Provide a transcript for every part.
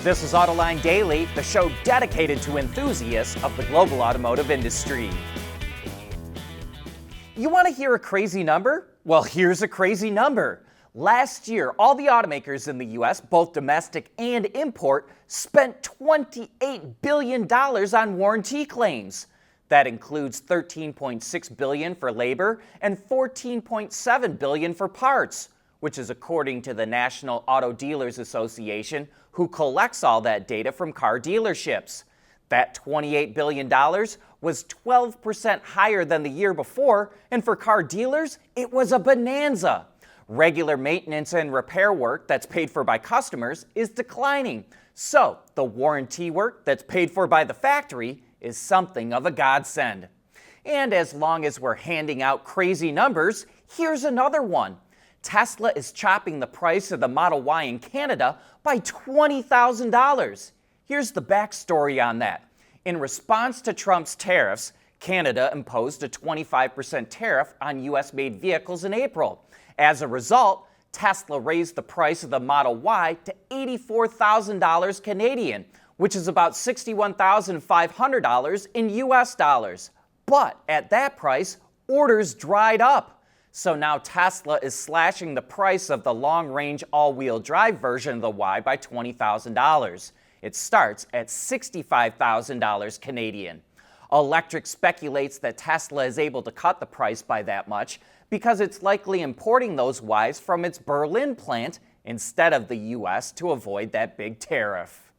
This is Autoline Daily, the show dedicated to enthusiasts of the global automotive industry. You want to hear a crazy number? Well, here's a crazy number. Last year, all the automakers in the U.S., both domestic and import, spent $28 billion on warranty claims. That includes $13.6 billion for labor and $14.7 billion for parts, which is according to the National Auto Dealers Association, who collects all that data from car dealerships. That $28 billion was 12% higher than the year before, and for car dealers, it was a bonanza. Regular maintenance and repair work that's paid for by customers is declining, so the warranty work that's paid for by the factory is something of a godsend. And as long as we're handing out crazy numbers, here's another one. Tesla is chopping the price of the Model Y in Canada by $20,000. Here's the backstory on that. In response to Trump's tariffs, Canada imposed a 25% tariff on U.S.-made vehicles in April. As a result, Tesla raised the price of the Model Y to $84,000 Canadian, which is about $61,500 in U.S. dollars. But at that price, orders dried up. So now Tesla is slashing the price of the long-range all-wheel drive version of the Y by $20,000. It starts at $65,000 Canadian. Electric speculates that Tesla is able to cut the price by that much because it's likely importing those Ys from its Berlin plant instead of the U.S. to avoid that big tariff.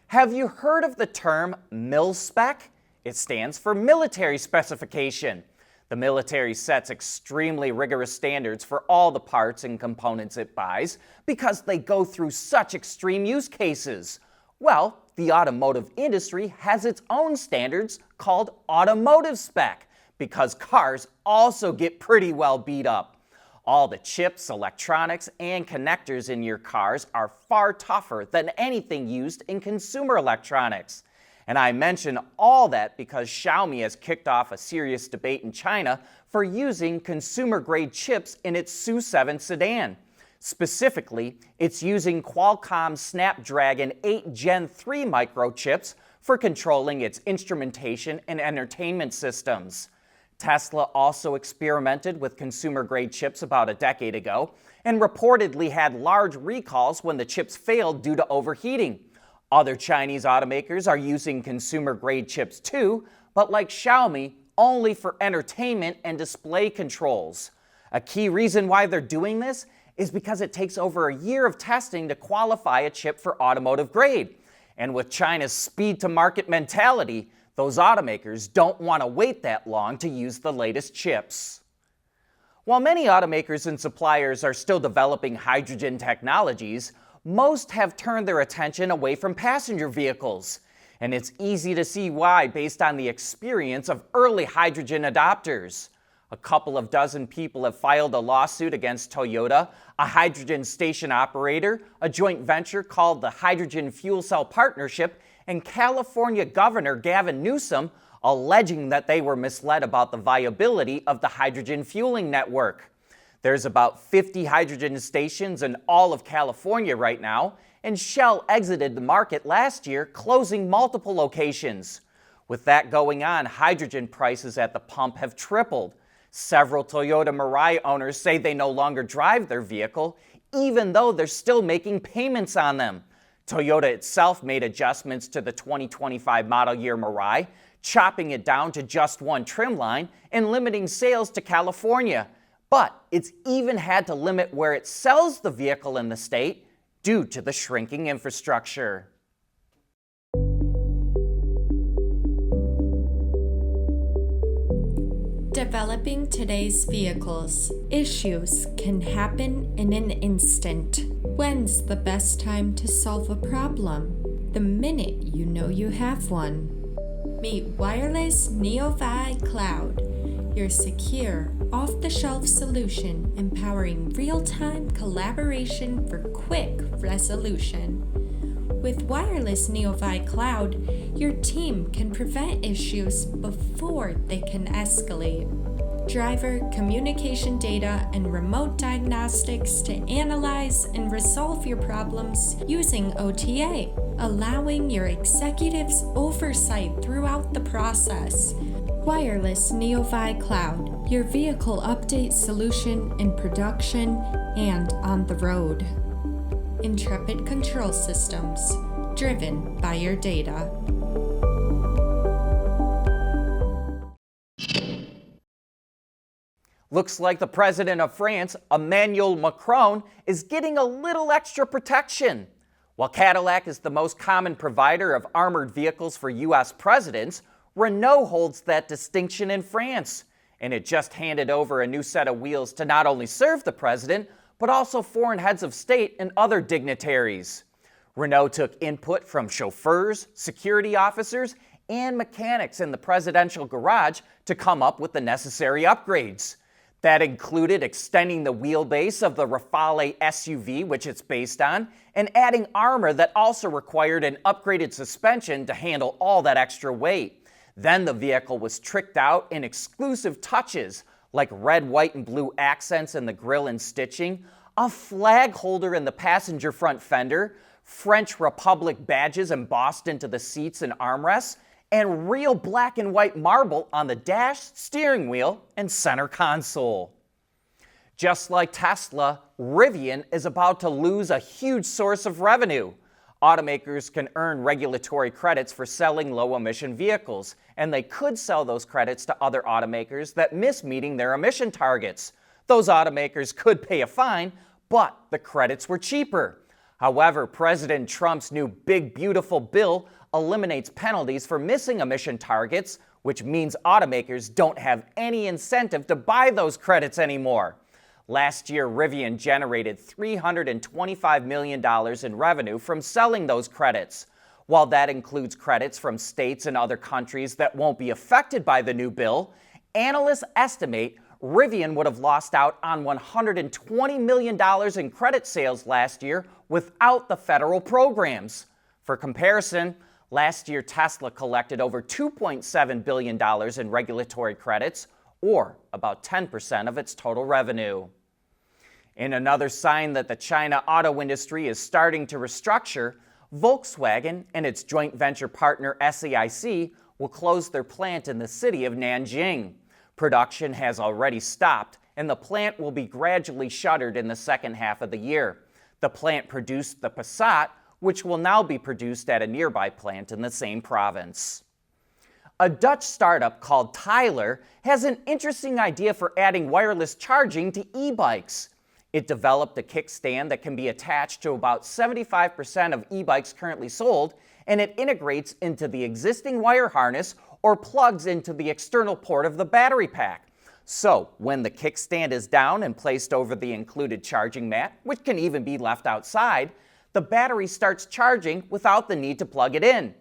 Have you heard of the term mil-spec? It stands for military specification. The military sets extremely rigorous standards for all the parts and components it buys because they go through such extreme use cases. Well, the automotive industry has its own standards called automotive spec because cars also get pretty well beat up. All the chips, electronics, and connectors in your cars are far tougher than anything used in consumer electronics. And I mention all that because Xiaomi has kicked off a serious debate in China for using consumer-grade chips in its SU7 sedan. Specifically, it's using Qualcomm's Snapdragon 8 Gen 3 microchips for controlling its instrumentation and entertainment systems. Tesla also experimented with consumer-grade chips about a decade ago and reportedly had large recalls when the chips failed due to overheating. Other Chinese automakers are using consumer-grade chips too, but like Xiaomi, only for entertainment and display controls. A key reason why they're doing this is because it takes over a year of testing to qualify a chip for automotive grade. And with China's speed-to-market mentality, those automakers don't want to wait that long to use the latest chips. While many automakers and suppliers are still developing hydrogen technologies, most have turned their attention away from passenger vehicles. And it's easy to see why based on the experience of early hydrogen adopters. A couple of dozen people have filed a lawsuit against Toyota, a hydrogen station operator, a joint venture called the Hydrogen Fuel Cell Partnership, and California Governor Gavin Newsom, alleging that they were misled about the viability of the hydrogen fueling network. There's about 50 hydrogen stations in all of California right now, and Shell exited the market last year, closing multiple locations. With that going on, hydrogen prices at the pump have tripled. Several Toyota Mirai owners say they no longer drive their vehicle, even though they're still making payments on them. Toyota itself made adjustments to the 2025 model year Mirai, chopping it down to just one trim line and limiting sales to California. But it's even had to limit where it sells the vehicle in the state due to the shrinking infrastructure. Developing today's vehicles. Issues can happen in an instant. When's the best time to solve a problem? The minute you know you have one. Meet Wireless NeoVi Cloud, your secure, off-the-shelf solution empowering real-time collaboration for quick resolution. With Wireless NeoVi Cloud, your team can prevent issues before they can escalate. driver communication data and remote diagnostics to analyze and resolve your problems using OTA, allowing your executives oversight throughout the process. Wireless NeoVi Cloud, your vehicle update solution in production and on the road. Intrepid Control Systems, driven by your data. Looks like the president of France, Emmanuel Macron, is getting a little extra protection. While Cadillac is the most common provider of armored vehicles for U.S. presidents, Renault holds that distinction in France, and it just handed over a new set of wheels to not only serve the president, but also foreign heads of state and other dignitaries. Renault took input from chauffeurs, security officers, and mechanics in the presidential garage to come up with the necessary upgrades. That included extending the wheelbase of the Rafale SUV, which it's based on, and adding armor that also required an upgraded suspension to handle all that extra weight. Then the vehicle was tricked out in exclusive touches like red, white, and blue accents in the grille and stitching, a flag holder in the passenger front fender, French Republic badges embossed into the seats and armrests, and real black and white marble on the dash, steering wheel, and center console. Just like Tesla, Rivian is about to lose a huge source of revenue. Automakers can earn regulatory credits for selling low-emission vehicles, and they could sell those credits to other automakers that miss meeting their emission targets. Those automakers could pay a fine, but the credits were cheaper. However, President Trump's new Big Beautiful Bill eliminates penalties for missing emission targets, which means automakers don't have any incentive to buy those credits anymore. Last year, Rivian generated $325 million in revenue from selling those credits. While that includes credits from states and other countries that won't be affected by the new bill, analysts estimate Rivian would have lost out on $120 million in credit sales last year without the federal programs. For comparison, last year Tesla collected over $2.7 billion in regulatory credits, or about 10% of its total revenue. In another sign that the China auto industry is starting to restructure, Volkswagen and its joint venture partner SAIC will close their plant in the city of Nanjing. Production has already stopped, and the plant will be gradually shuttered in the second half of the year. The plant produced the Passat, which will now be produced at a nearby plant in the same province. A Dutch startup called Tyler has an interesting idea for adding wireless charging to e-bikes. It developed a kickstand that can be attached to about 75% of e-bikes currently sold, and it integrates into the existing wire harness or plugs into the external port of the battery pack. So, when the kickstand is down and placed over the included charging mat, which can even be left outside, the battery starts charging without the need to plug it in.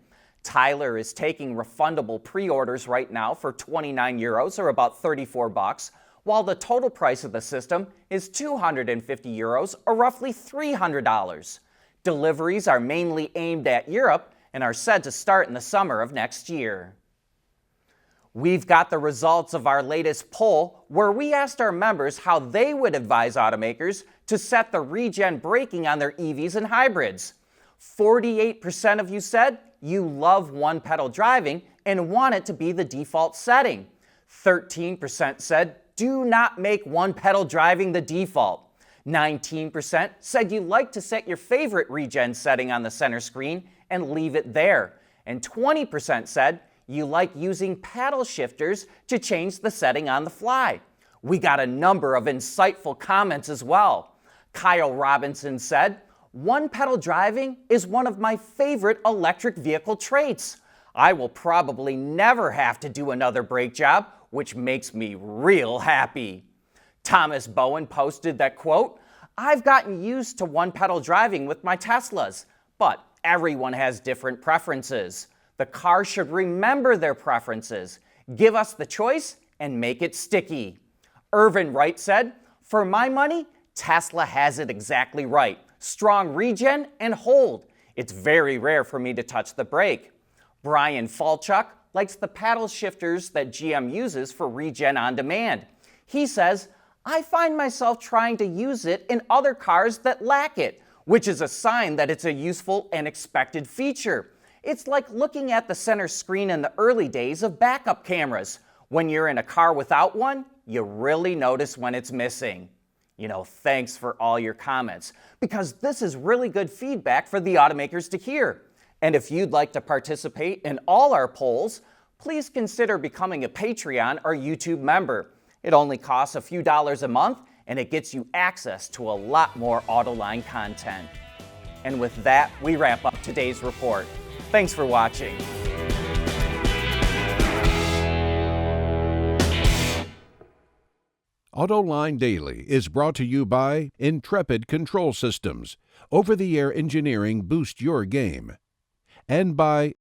Tyler is taking refundable pre-orders right now for 29 euros or about 34 bucks, while the total price of the system is 250 euros or roughly $300. Deliveries are mainly aimed at Europe and are said to start in the summer of next year. We've got the results of our latest poll where we asked our members how they would advise automakers to set the regen braking on their EVs and hybrids. 48% of you said you love one-pedal driving and want it to be the default setting. 13% said do not make one-pedal driving the default. 19% said you like to set your favorite regen setting on the center screen and leave it there. And 20% said you like using paddle shifters to change the setting on the fly. We got a number of insightful comments as well. Kyle Robinson said, "One-pedal driving is one of my favorite electric vehicle traits. I will probably never have to do another brake job, which makes me real happy." Thomas Bowen posted that, quote, "I've gotten used to one-pedal driving with my Teslas, but everyone has different preferences. The car should remember their preferences, give us the choice, and make it sticky." Irvin Wright said, "For my money, Tesla has it exactly right. Strong regen and hold. It's very rare for me to touch the brake." Brian Falchuk likes the paddle shifters that GM uses for regen on demand. He says, I find myself trying to use it in other cars that lack it, which is a sign that it's a useful and expected feature. It's like looking at the center screen in the early days of backup cameras. When you're in a car without one, you really notice when it's missing. Thanks for all your comments, because this is really good feedback for the automakers to hear. And if you'd like to participate in all our polls, please consider becoming a Patreon or YouTube member. It only costs a few dollars a month, and it gets you access to a lot more Autoline content. And with that, we wrap up today's report. Thanks for watching. Autoline Daily is brought to you by Intrepid Control Systems. Over-the-air engineering boost your game. And by